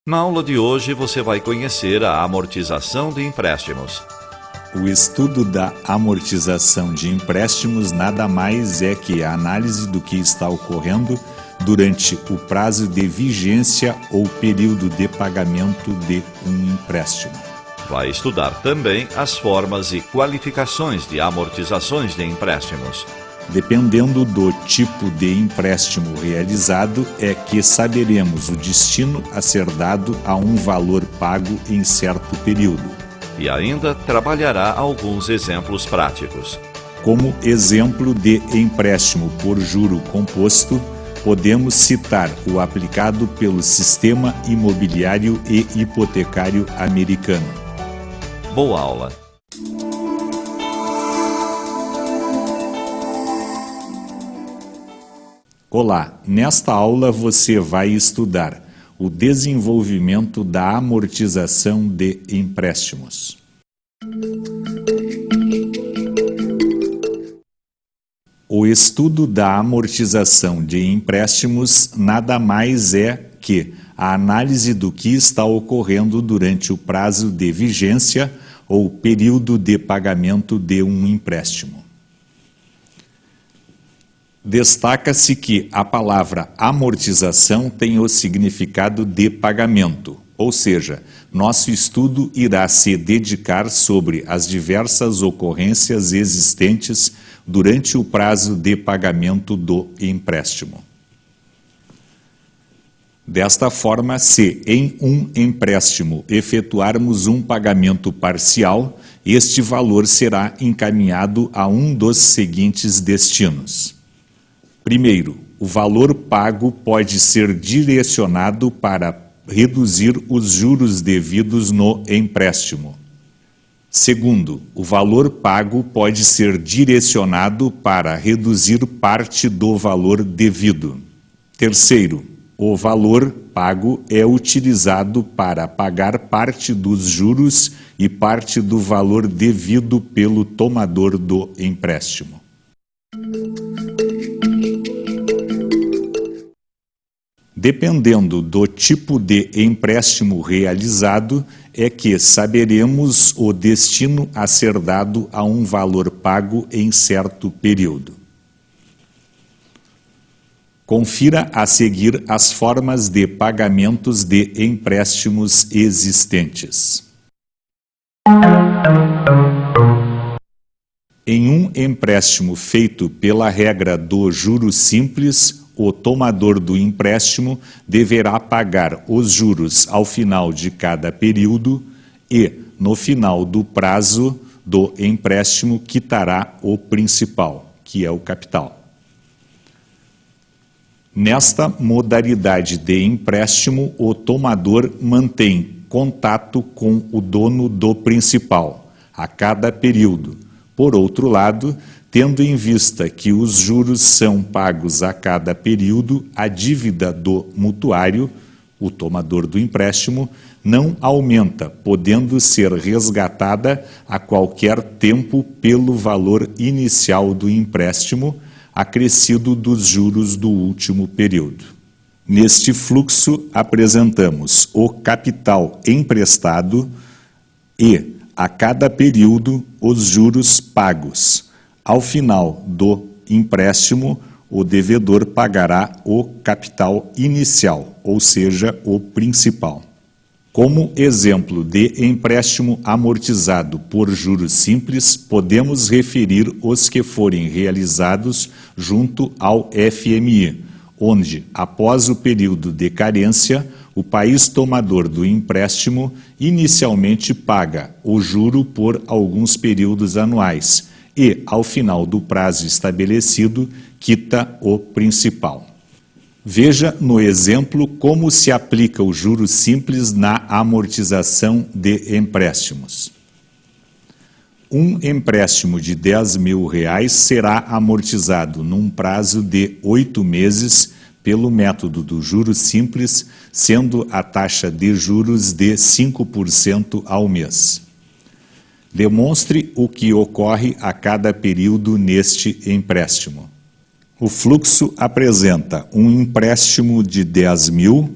Na aula de hoje você vai conhecer a amortização de empréstimos. O estudo da amortização de empréstimos nada mais é que a análise do que está ocorrendo durante o prazo de vigência ou período de pagamento de um empréstimo. Vai estudar também as formas e qualificações de amortizações de empréstimos. Dependendo do tipo de empréstimo realizado, é que saberemos o destino a ser dado a um valor pago em certo período. E ainda trabalhará alguns exemplos práticos. Como exemplo de empréstimo por juro composto, podemos citar o aplicado pelo sistema imobiliário e hipotecário americano. Boa aula! Olá, nesta aula você vai estudar o desenvolvimento da amortização de empréstimos. O estudo da amortização de empréstimos nada mais é que a análise do que está ocorrendo durante o prazo de vigência ou período de pagamento de um empréstimo. Destaca-se que a palavra amortização tem o significado de pagamento, ou seja, nosso estudo irá se dedicar sobre as diversas ocorrências existentes durante o prazo de pagamento do empréstimo. Desta forma, se em um empréstimo efetuarmos um pagamento parcial, este valor será encaminhado a um dos seguintes destinos. Primeiro, o valor pago pode ser direcionado para reduzir os juros devidos no empréstimo. Segundo, o valor pago pode ser direcionado para reduzir parte do valor devido. Terceiro, o valor pago é utilizado para pagar parte dos juros e parte do valor devido pelo tomador do empréstimo. Dependendo do tipo de empréstimo realizado, é que saberemos o destino a ser dado a um valor pago em certo período. Confira a seguir as formas de pagamentos de empréstimos existentes. Em um empréstimo feito pela regra do juro simples, o tomador do empréstimo deverá pagar os juros ao final de cada período e, no final do prazo do empréstimo, quitará o principal, que é o capital. Nesta modalidade de empréstimo, o tomador mantém contato com o dono do principal a cada período. Por outro lado, tendo em vista que os juros são pagos a cada período, a dívida do mutuário, o tomador do empréstimo, não aumenta, podendo ser resgatada a qualquer tempo pelo valor inicial do empréstimo, acrescido dos juros do último período. Neste fluxo, apresentamos o capital emprestado e, a cada período, os juros pagos. Ao final do empréstimo, o devedor pagará o capital inicial, ou seja, o principal. Como exemplo de empréstimo amortizado por juros simples, podemos referir os que forem realizados junto ao FMI, onde, após o período de carência, o país tomador do empréstimo inicialmente paga o juro por alguns períodos anuais, e, ao final do prazo estabelecido, quita o principal. Veja no exemplo como se aplica o juro simples na amortização de empréstimos. Um empréstimo de R$10.000 será amortizado num prazo de 8 meses pelo método do juro simples, sendo a taxa de juros de 5% ao mês. Demonstre o que ocorre a cada período neste empréstimo. O fluxo apresenta um empréstimo de 10.000,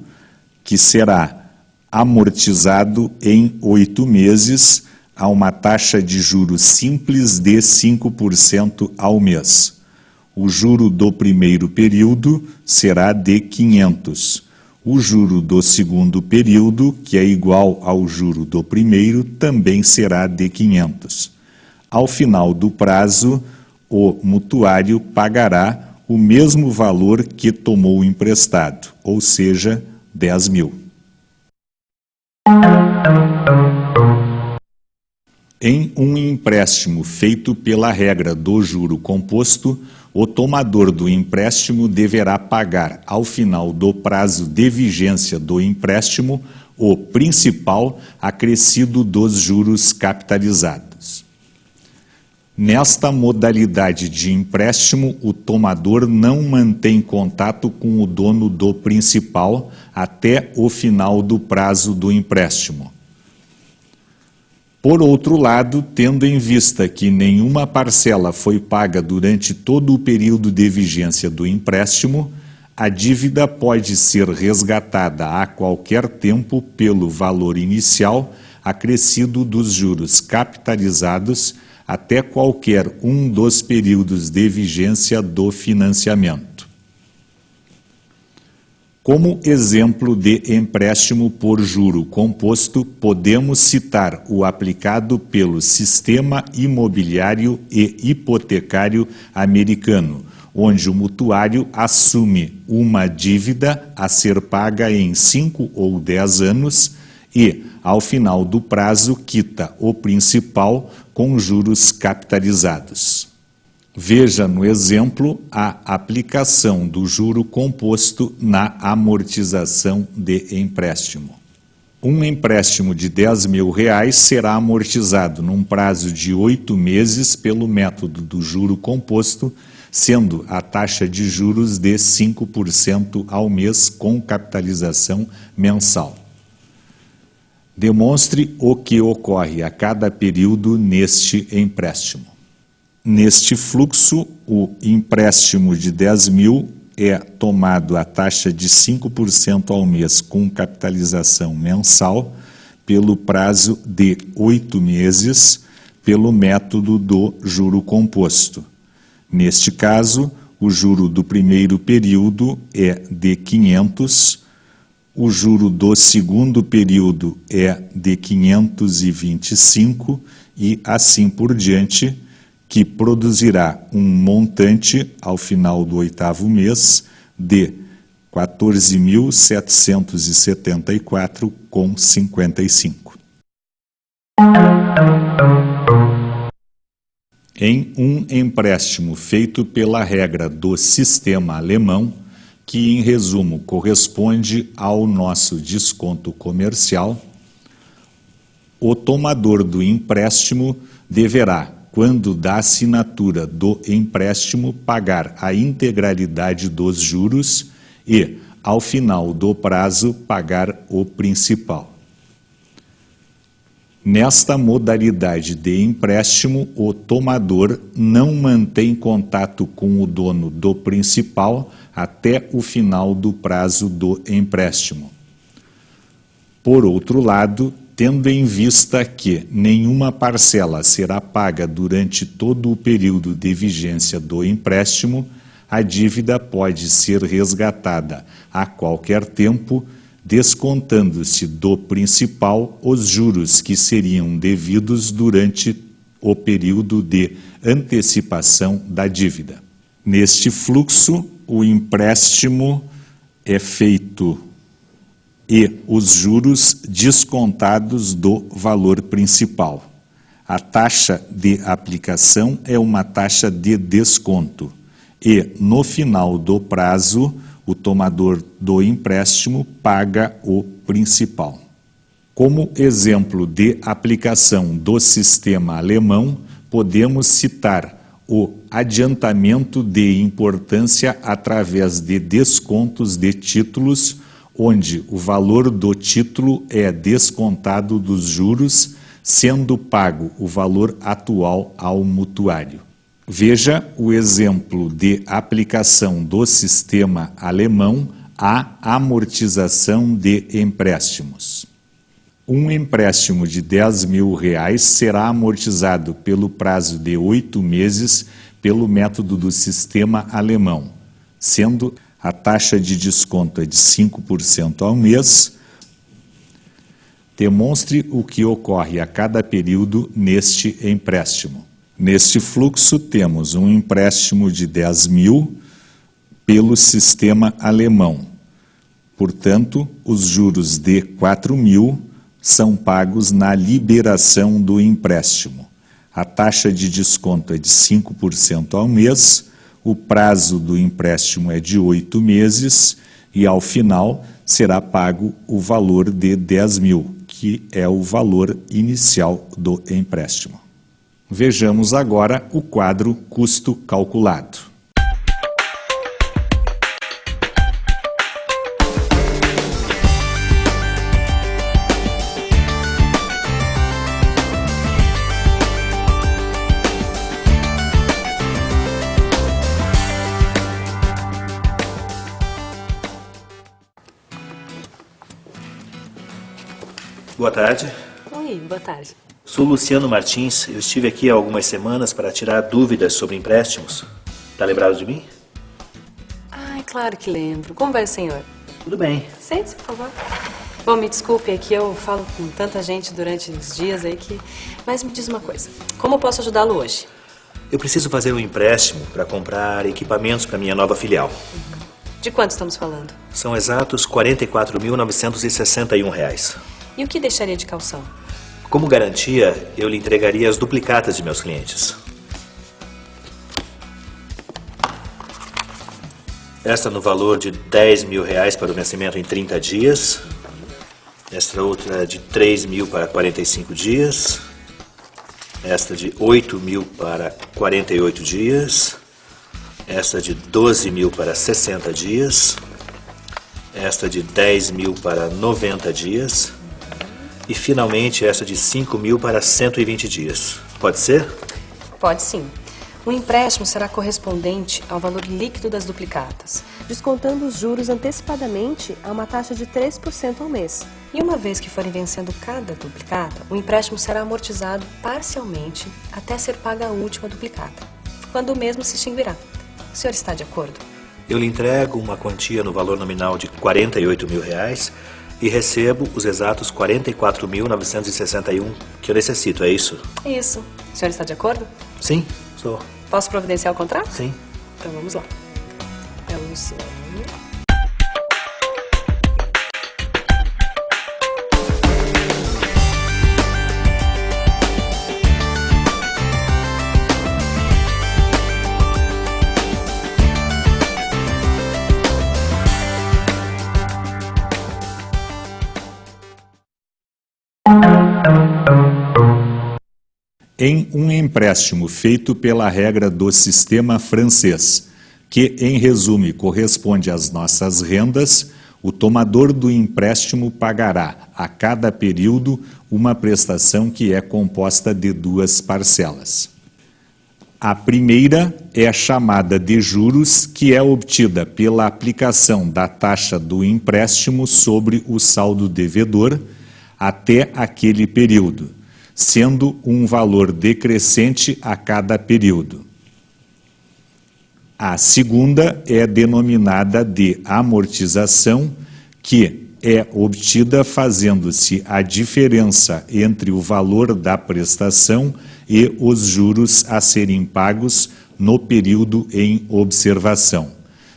que será amortizado em 8 meses a uma taxa de juros simples de 5% ao mês. O juro do primeiro período será de 500. O juro do segundo período, que é igual ao juro do primeiro, também será de 500. Ao final do prazo, o mutuário pagará o mesmo valor que tomou emprestado, ou seja, 10 mil. Em um empréstimo feito pela regra do juro composto, o tomador do empréstimo deverá pagar, ao final do prazo de vigência do empréstimo, o principal acrescido dos juros capitalizados. Nesta modalidade de empréstimo, o tomador não mantém contato com o dono do principal até o final do prazo do empréstimo. Por outro lado, tendo em vista que nenhuma parcela foi paga durante todo o período de vigência do empréstimo, a dívida pode ser resgatada a qualquer tempo pelo valor inicial acrescido dos juros capitalizados até qualquer um dos períodos de vigência do financiamento. Como exemplo de empréstimo por juro composto, podemos citar o aplicado pelo sistema imobiliário e hipotecário americano, onde o mutuário assume uma dívida a ser paga em 5 ou 10 anos e, ao final do prazo, quita o principal com juros capitalizados. Veja no exemplo a aplicação do juro composto na amortização de empréstimo. Um empréstimo de R$10 mil será amortizado num prazo de 8 meses pelo método do juro composto, sendo a taxa de juros de 5% ao mês com capitalização mensal. Demonstre o que ocorre a cada período neste empréstimo. Neste fluxo, o empréstimo de 10 mil é tomado a taxa de 5% ao mês com capitalização mensal pelo prazo de 8 meses pelo método do juro composto. Neste caso, o juro do primeiro período é de 500, o juro do segundo período é de 525 e assim por diante, que produzirá um montante ao final do 8º mês de R$ 14.774,55. Em um empréstimo feito pela regra do sistema alemão, que em resumo corresponde ao nosso desconto comercial, o tomador do empréstimo deverá, quando da assinatura do empréstimo, pagar a integralidade dos juros e, ao final do prazo, pagar o principal. Nesta modalidade de empréstimo, o tomador não mantém contato com o dono do principal até o final do prazo do empréstimo. Por outro lado, tendo em vista que nenhuma parcela será paga durante todo o período de vigência do empréstimo, a dívida pode ser resgatada a qualquer tempo, descontando-se do principal os juros que seriam devidos durante o período de antecipação da dívida. Neste fluxo, o empréstimo é feito e os juros descontados do valor principal. A taxa de aplicação é uma taxa de desconto e, no final do prazo, o tomador do empréstimo paga o principal. Como exemplo de aplicação do sistema alemão, podemos citar o adiantamento de importância através de descontos de títulos, onde o valor do título é descontado dos juros, sendo pago o valor atual ao mutuário. Veja o exemplo de aplicação do sistema alemão à amortização de empréstimos. Um empréstimo de R$10.000 será amortizado pelo prazo de 8 meses pelo método do sistema alemão, sendo a taxa de desconto de 5% ao mês. Demonstre o que ocorre a cada período neste empréstimo. Neste fluxo, temos um empréstimo de 10.000 pelo sistema alemão. Portanto, os juros de 4.000 são pagos na liberação do empréstimo. A taxa de desconto é de 5% ao mês, o prazo do empréstimo é de 8 meses e, ao final, será pago o valor de 10.000, que é o valor inicial do empréstimo. Vejamos agora o quadro custo calculado. Boa tarde. Oi, boa tarde. Sou Luciano Martins. Eu estive aqui há algumas semanas para tirar dúvidas sobre empréstimos. Tá lembrado de mim? Ai, claro que lembro. Como vai o senhor? Tudo bem. Sente-se, por favor. Bom, me desculpe, é que eu falo com tanta gente durante os dias aí que... Mas me diz uma coisa, como eu posso ajudá-lo hoje? Eu preciso fazer um empréstimo para comprar equipamentos para minha nova filial. De quanto estamos falando? São exatos R$ 44.961. E o que deixaria de calção? Como garantia, eu lhe entregaria as duplicatas de meus clientes. Esta no valor de R$10.000 para o vencimento em 30 dias. Esta outra de 3.000 para 45 dias. Esta de 8.000 para 48 dias. Esta de 12.000 para 60 dias. Esta de 10.000 para 90 dias. E, finalmente, essa de 5.000 para 120 dias. Pode ser? Pode sim. O empréstimo será correspondente ao valor líquido das duplicatas, descontando os juros antecipadamente a uma taxa de 3% ao mês. E uma vez que forem vencendo cada duplicata, o empréstimo será amortizado parcialmente até ser paga a última duplicata, quando o mesmo se extinguirá. O senhor está de acordo? Eu lhe entrego uma quantia no valor nominal de R$48.000 e recebo os exatos R$44.961 que eu necessito, é isso? Isso. O senhor está de acordo? Sim, estou. Posso providenciar o contrato? Sim. Então vamos lá. É o Luciano. Em um empréstimo feito pela regra do sistema francês, que, em resumo, corresponde às nossas rendas, o tomador do empréstimo pagará, a cada período, uma prestação que é composta de duas parcelas. A primeira é a chamada de juros, que é obtida pela aplicação da taxa do empréstimo sobre o saldo devedor até aquele período, sendo um valor decrescente a cada período. A segunda é denominada de amortização, que é obtida fazendo-se a diferença entre o valor da prestação e os juros a serem pagos no período em observação,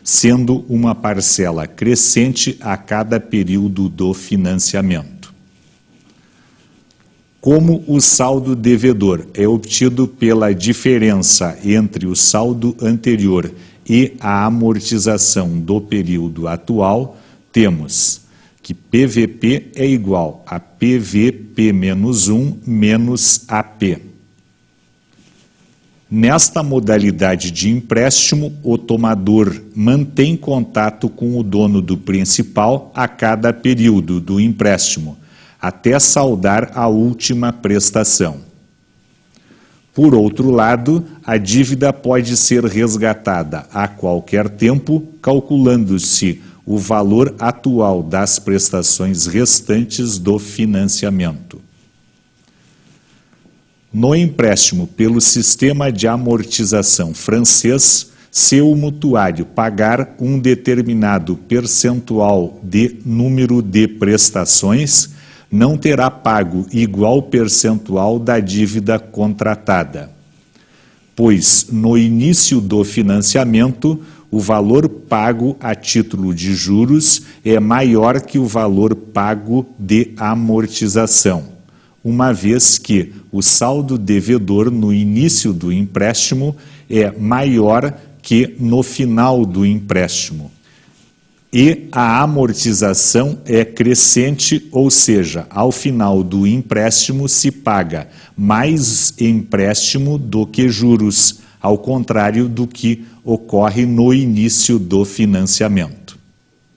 sendo uma parcela crescente a cada período do financiamento. Como o saldo devedor é obtido pela diferença entre o saldo anterior e a amortização do período atual, temos que PVP é igual a PVP menos 1 menos AP. Nesta modalidade de empréstimo, o tomador mantém contato com o dono do principal a cada período do empréstimo, até saldar a última prestação. Por outro lado, a dívida pode ser resgatada a qualquer tempo, calculando-se o valor atual das prestações restantes do financiamento. No empréstimo pelo sistema de amortização francês, se o mutuário pagar um determinado percentual de número de prestações, não terá pago igual percentual da dívida contratada, pois no início do financiamento, o valor pago a título de juros é maior que o valor pago de amortização, uma vez que o saldo devedor no início do empréstimo é maior que no final do empréstimo. E a amortização é crescente, ou seja, ao final do empréstimo se paga mais empréstimo do que juros, ao contrário do que ocorre no início do financiamento.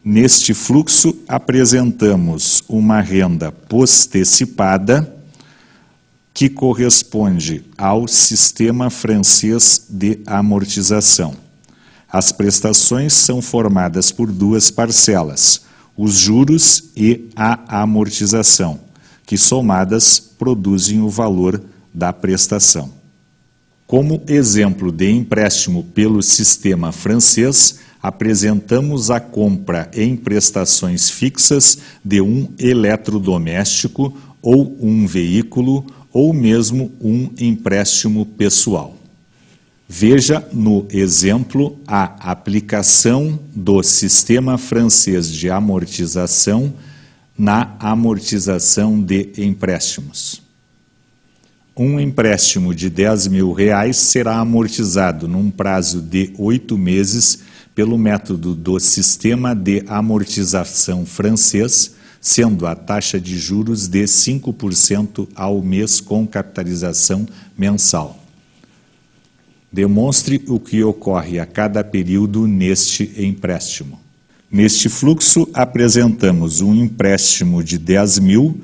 Neste fluxo, apresentamos uma renda postecipada que corresponde ao sistema francês de amortização. As prestações são formadas por duas parcelas, os juros e a amortização, que somadas produzem o valor da prestação. Como exemplo de empréstimo pelo sistema francês, apresentamos a compra em prestações fixas de um eletrodoméstico ou um veículo ou mesmo um empréstimo pessoal. Veja no exemplo a aplicação do sistema francês de amortização na amortização de empréstimos. Um empréstimo de R$10.000 será amortizado num prazo de 8 meses pelo método do sistema de amortização francês, sendo a taxa de juros de 5% ao mês com capitalização mensal. Demonstre o que ocorre a cada período neste empréstimo. Neste fluxo, apresentamos um empréstimo de R$10.000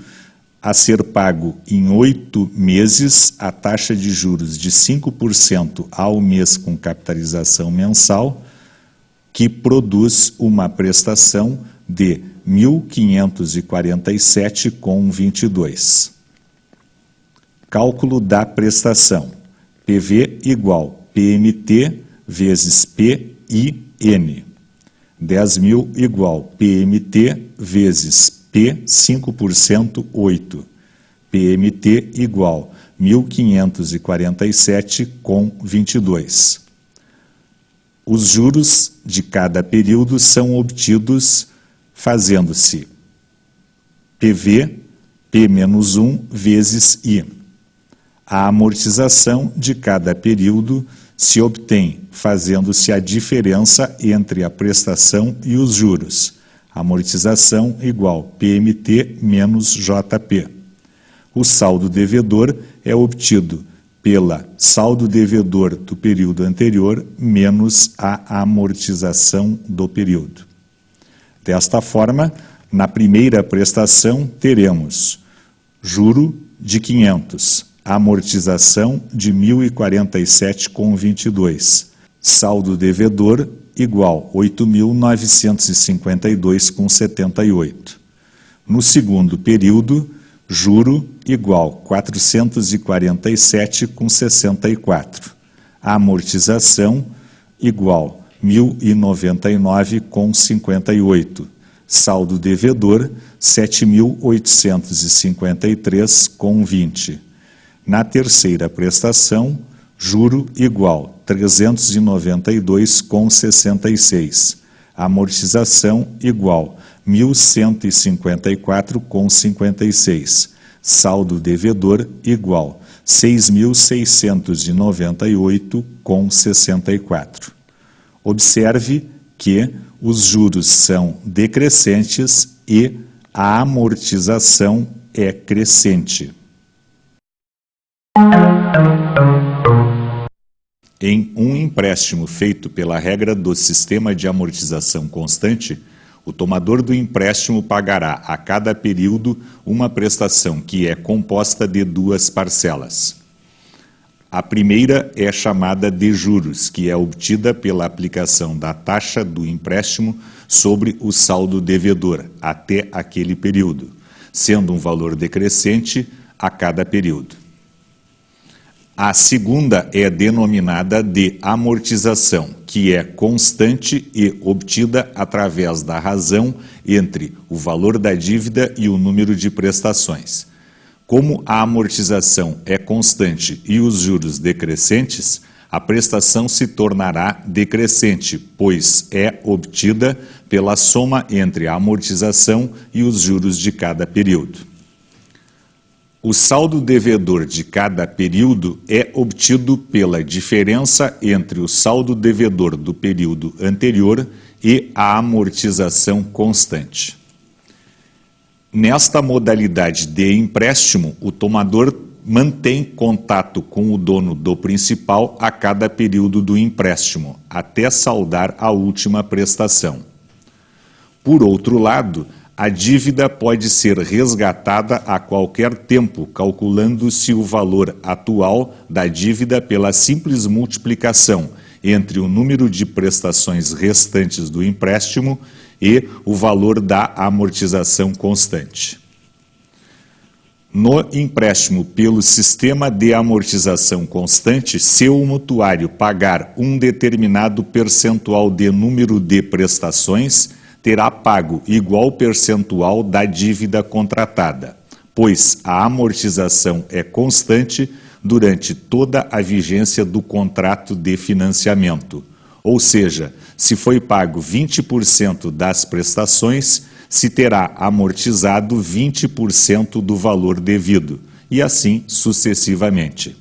a ser pago em 8 meses, a taxa de juros de 5% ao mês com capitalização mensal, que produz uma prestação de R$1.547,22. Cálculo da prestação. PV igual PMT vezes PIN. 10.000 igual PMT vezes P 5%, 8. PMT igual 1.547,22. Os juros de cada período são obtidos fazendo-se PV, P-1 vezes I. A amortização de cada período se obtém fazendo-se a diferença entre a prestação e os juros. Amortização igual PMT menos JP. O saldo devedor é obtido pela saldo devedor do período anterior menos a amortização do período. Desta forma, na primeira prestação teremos juro de 500, amortização de 1.047,22, saldo devedor igual 8.952,78. No segundo período, juro igual 447,64. Amortização igual 1.099,58. Saldo devedor 7.853,20. Na terceira prestação, juro igual 392,66. Amortização igual 1.154,56. Saldo devedor igual 6.698,64. Observe que os juros são decrescentes e a amortização é crescente. Em um empréstimo feito pela regra do sistema de amortização constante, o tomador do empréstimo pagará a cada período uma prestação que é composta de duas parcelas. A primeira é chamada de juros, que é obtida pela aplicação da taxa do empréstimo sobre o saldo devedor até aquele período, sendo um valor decrescente a cada período. A segunda é denominada de amortização, que é constante e obtida através da razão entre o valor da dívida e o número de prestações. Como a amortização é constante e os juros decrescentes, a prestação se tornará decrescente, pois é obtida pela soma entre a amortização e os juros de cada período. O saldo devedor de cada período é obtido pela diferença entre o saldo devedor do período anterior e a amortização constante. Nesta modalidade de empréstimo, o tomador mantém contato com o dono do principal a cada período do empréstimo, até saldar a última prestação. Por outro lado, a dívida pode ser resgatada a qualquer tempo, calculando-se o valor atual da dívida pela simples multiplicação entre o número de prestações restantes do empréstimo e o valor da amortização constante. No empréstimo pelo sistema de amortização constante, se o mutuário pagar um determinado percentual de número de prestações, terá pago igual percentual da dívida contratada, pois a amortização é constante durante toda a vigência do contrato de financiamento. Ou seja, se foi pago 20% das prestações, se terá amortizado 20% do valor devido, e assim sucessivamente.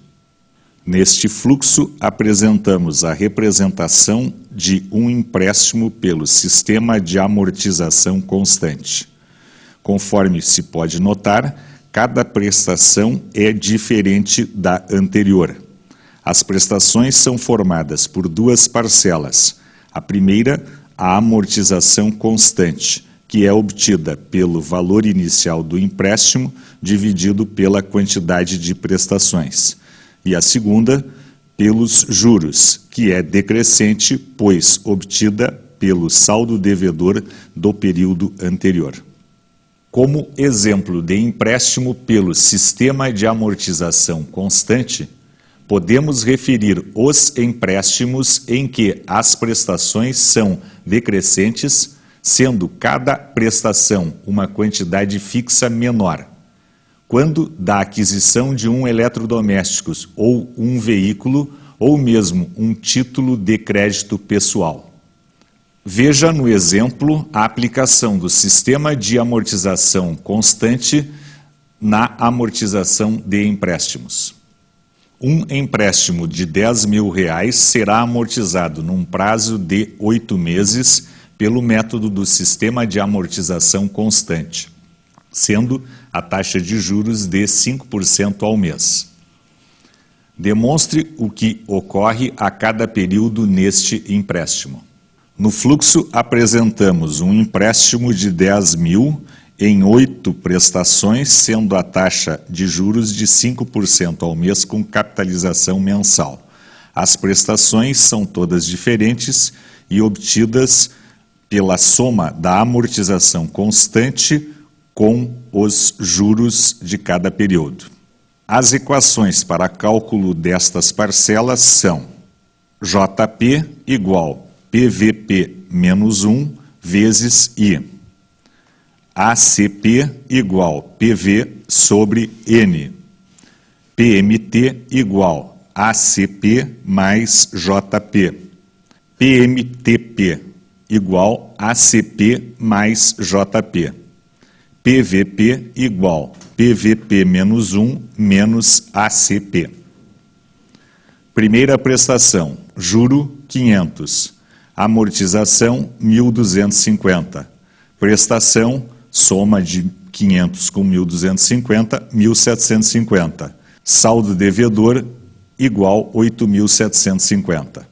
Neste fluxo, apresentamos a representação de um empréstimo pelo sistema de amortização constante. Conforme se pode notar, cada prestação é diferente da anterior. As prestações são formadas por duas parcelas. A primeira, a amortização constante, que é obtida pelo valor inicial do empréstimo dividido pela quantidade de prestações. E a segunda, pelos juros, que é decrescente, pois obtida pelo saldo devedor do período anterior. Como exemplo de empréstimo pelo sistema de amortização constante, podemos referir os empréstimos em que as prestações são decrescentes, sendo cada prestação uma quantidade fixa menor. Quando da aquisição de um eletrodoméstico ou um veículo, ou mesmo um título de crédito pessoal. Veja no exemplo a aplicação do sistema de amortização constante na amortização de empréstimos. Um empréstimo de R$10.000 será amortizado num prazo de 8 meses pelo método do sistema de amortização constante, sendo a taxa de juros de 5% ao mês. Demonstre o que ocorre a cada período neste empréstimo. No fluxo, apresentamos um empréstimo de 10.000 em 8 prestações, sendo a taxa de juros de 5% ao mês com capitalização mensal. As prestações são todas diferentes e obtidas pela soma da amortização constante com os juros de cada período. As equações para cálculo destas parcelas são JP igual PVP menos 1 vezes I. ACP igual PV sobre N. PMT igual ACP mais JP. PMTP igual ACP mais JP. PVP igual PVP menos 1 menos ACP. Primeira prestação, juro 500, amortização 1.250, prestação, soma de 500 com 1.250, 1.750, saldo devedor igual 8.750.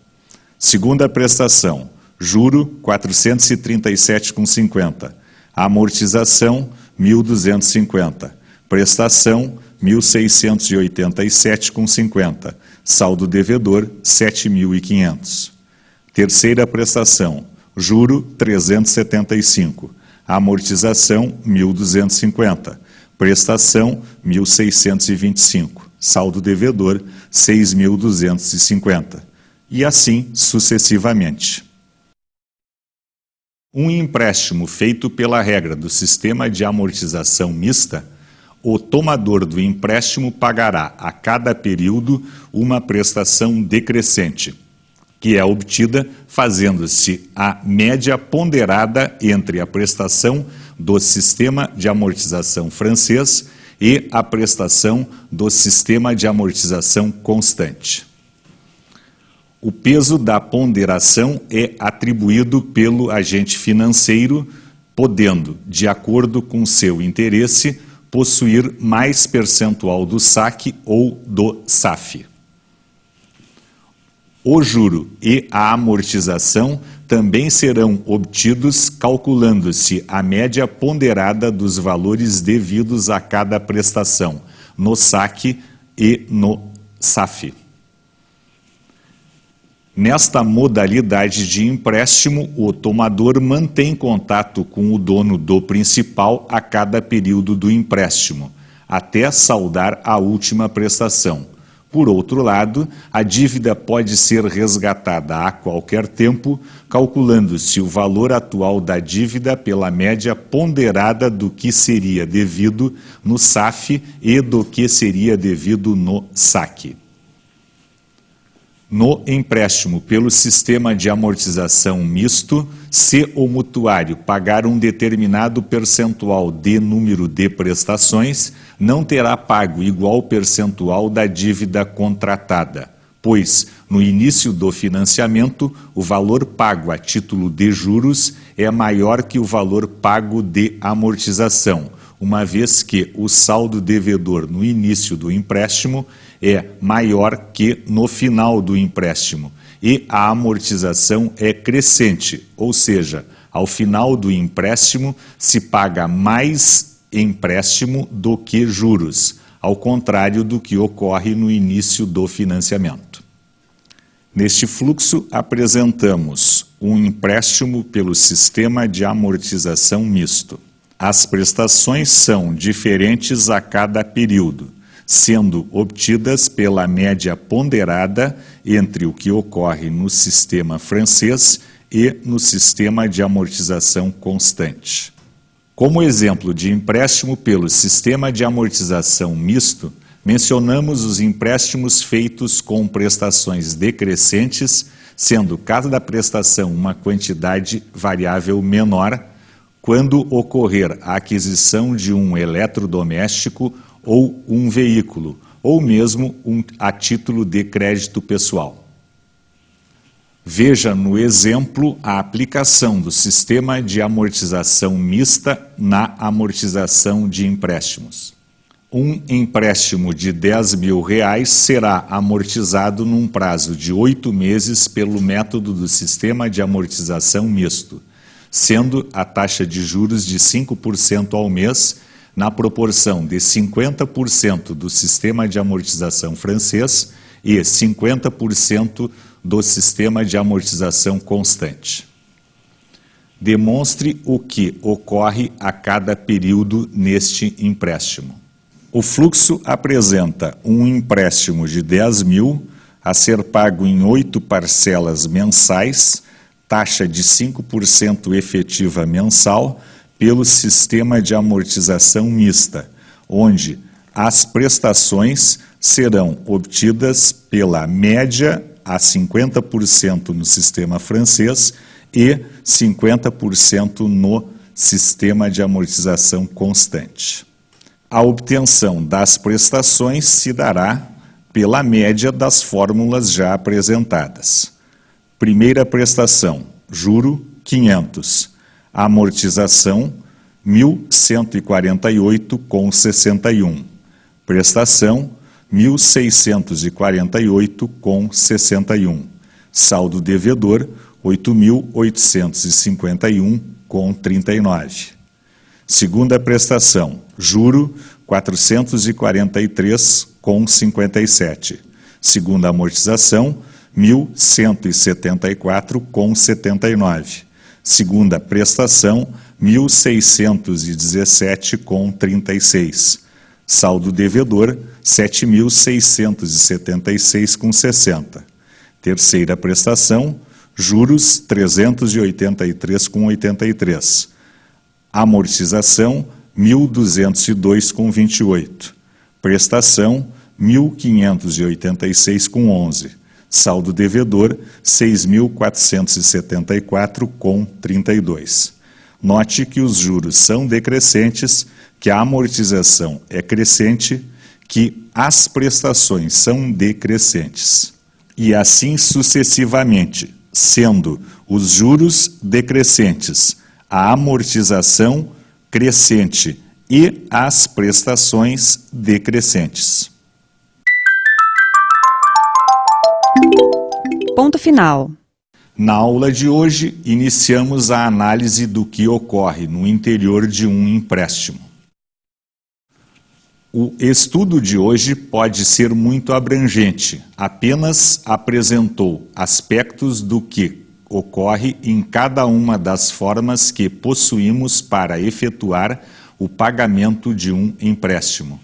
Segunda prestação, juro 437,50, amortização 1.250, prestação 1.687,50, saldo devedor 7.500. Terceira prestação, juro 375, amortização 1.250, prestação 1.625, saldo devedor 6.250, e assim sucessivamente. Um empréstimo feito pela regra do sistema de amortização mista, o tomador do empréstimo pagará a cada período uma prestação decrescente, que é obtida fazendo-se a média ponderada entre a prestação do sistema de amortização francês e a prestação do sistema de amortização constante. O peso da ponderação é atribuído pelo agente financeiro, podendo, de acordo com seu interesse, possuir mais percentual do saque ou do SAF. O juro e a amortização também serão obtidos calculando-se a média ponderada dos valores devidos a cada prestação, no saque e no SAF. Nesta modalidade de empréstimo, o tomador mantém contato com o dono do principal a cada período do empréstimo, até saldar a última prestação. Por outro lado, a dívida pode ser resgatada a qualquer tempo, calculando-se o valor atual da dívida pela média ponderada do que seria devido no SAF e do que seria devido no saque. No empréstimo pelo sistema de amortização misto, se o mutuário pagar um determinado percentual de número de prestações, não terá pago igual percentual da dívida contratada, pois, no início do financiamento, o valor pago a título de juros é maior que o valor pago de amortização, uma vez que o saldo devedor no início do empréstimo é maior que no final do empréstimo, e a amortização é crescente, ou seja, ao final do empréstimo se paga mais empréstimo do que juros, ao contrário do que ocorre no início do financiamento. Neste fluxo, apresentamos um empréstimo pelo sistema de amortização misto. As prestações são diferentes a cada período, sendo obtidas pela média ponderada entre o que ocorre no sistema francês e no sistema de amortização constante. Como exemplo de empréstimo pelo sistema de amortização misto, mencionamos os empréstimos feitos com prestações decrescentes, sendo cada prestação uma quantidade variável menor, quando ocorrer a aquisição de um eletrodoméstico ou um veículo, ou mesmo a título de crédito pessoal. Veja no exemplo a aplicação do sistema de amortização mista na amortização de empréstimos. Um empréstimo de R$10.000 será amortizado num prazo de 8 meses pelo método do sistema de amortização misto, sendo a taxa de juros de 5% ao mês, na proporção de 50% do sistema de amortização francês e 50% do sistema de amortização constante. Demonstre o que ocorre a cada período neste empréstimo. O fluxo apresenta um empréstimo de 10.000 a ser pago em 8 parcelas mensais, taxa de 5% efetiva mensal, pelo sistema de amortização mista, onde as prestações serão obtidas pela média a 50% no sistema francês e 50% no sistema de amortização constante. A obtenção das prestações se dará pela média das fórmulas já apresentadas. Primeira prestação, juro 500. Amortização, 1.148,61. Prestação, 1.648,61. Saldo devedor, 8.851,39. Segunda prestação, juro, 443,57. Segunda amortização, 1.174,79. Segunda prestação, 1.617,36. Saldo devedor, 7.676,60. Terceira prestação, juros, 383,83. Amortização, 1.202,28. Prestação, 1.586,11. Saldo devedor, 6.474,32. Note que os juros são decrescentes, que a amortização é crescente, que as prestações são decrescentes. E assim sucessivamente, sendo os juros decrescentes, a amortização crescente e as prestações decrescentes. Ponto final. Na aula de hoje, iniciamos a análise do que ocorre no interior de um empréstimo. O estudo de hoje pode ser muito abrangente, apenas apresentou aspectos do que ocorre em cada uma das formas que possuímos para efetuar o pagamento de um empréstimo.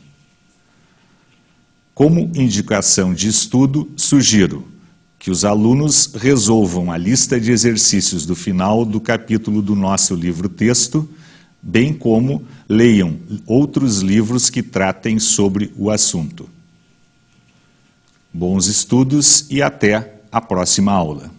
Como indicação de estudo, sugiro que os alunos resolvam a lista de exercícios do final do capítulo do nosso livro-texto, bem como leiam outros livros que tratem sobre o assunto. Bons estudos e até a próxima aula.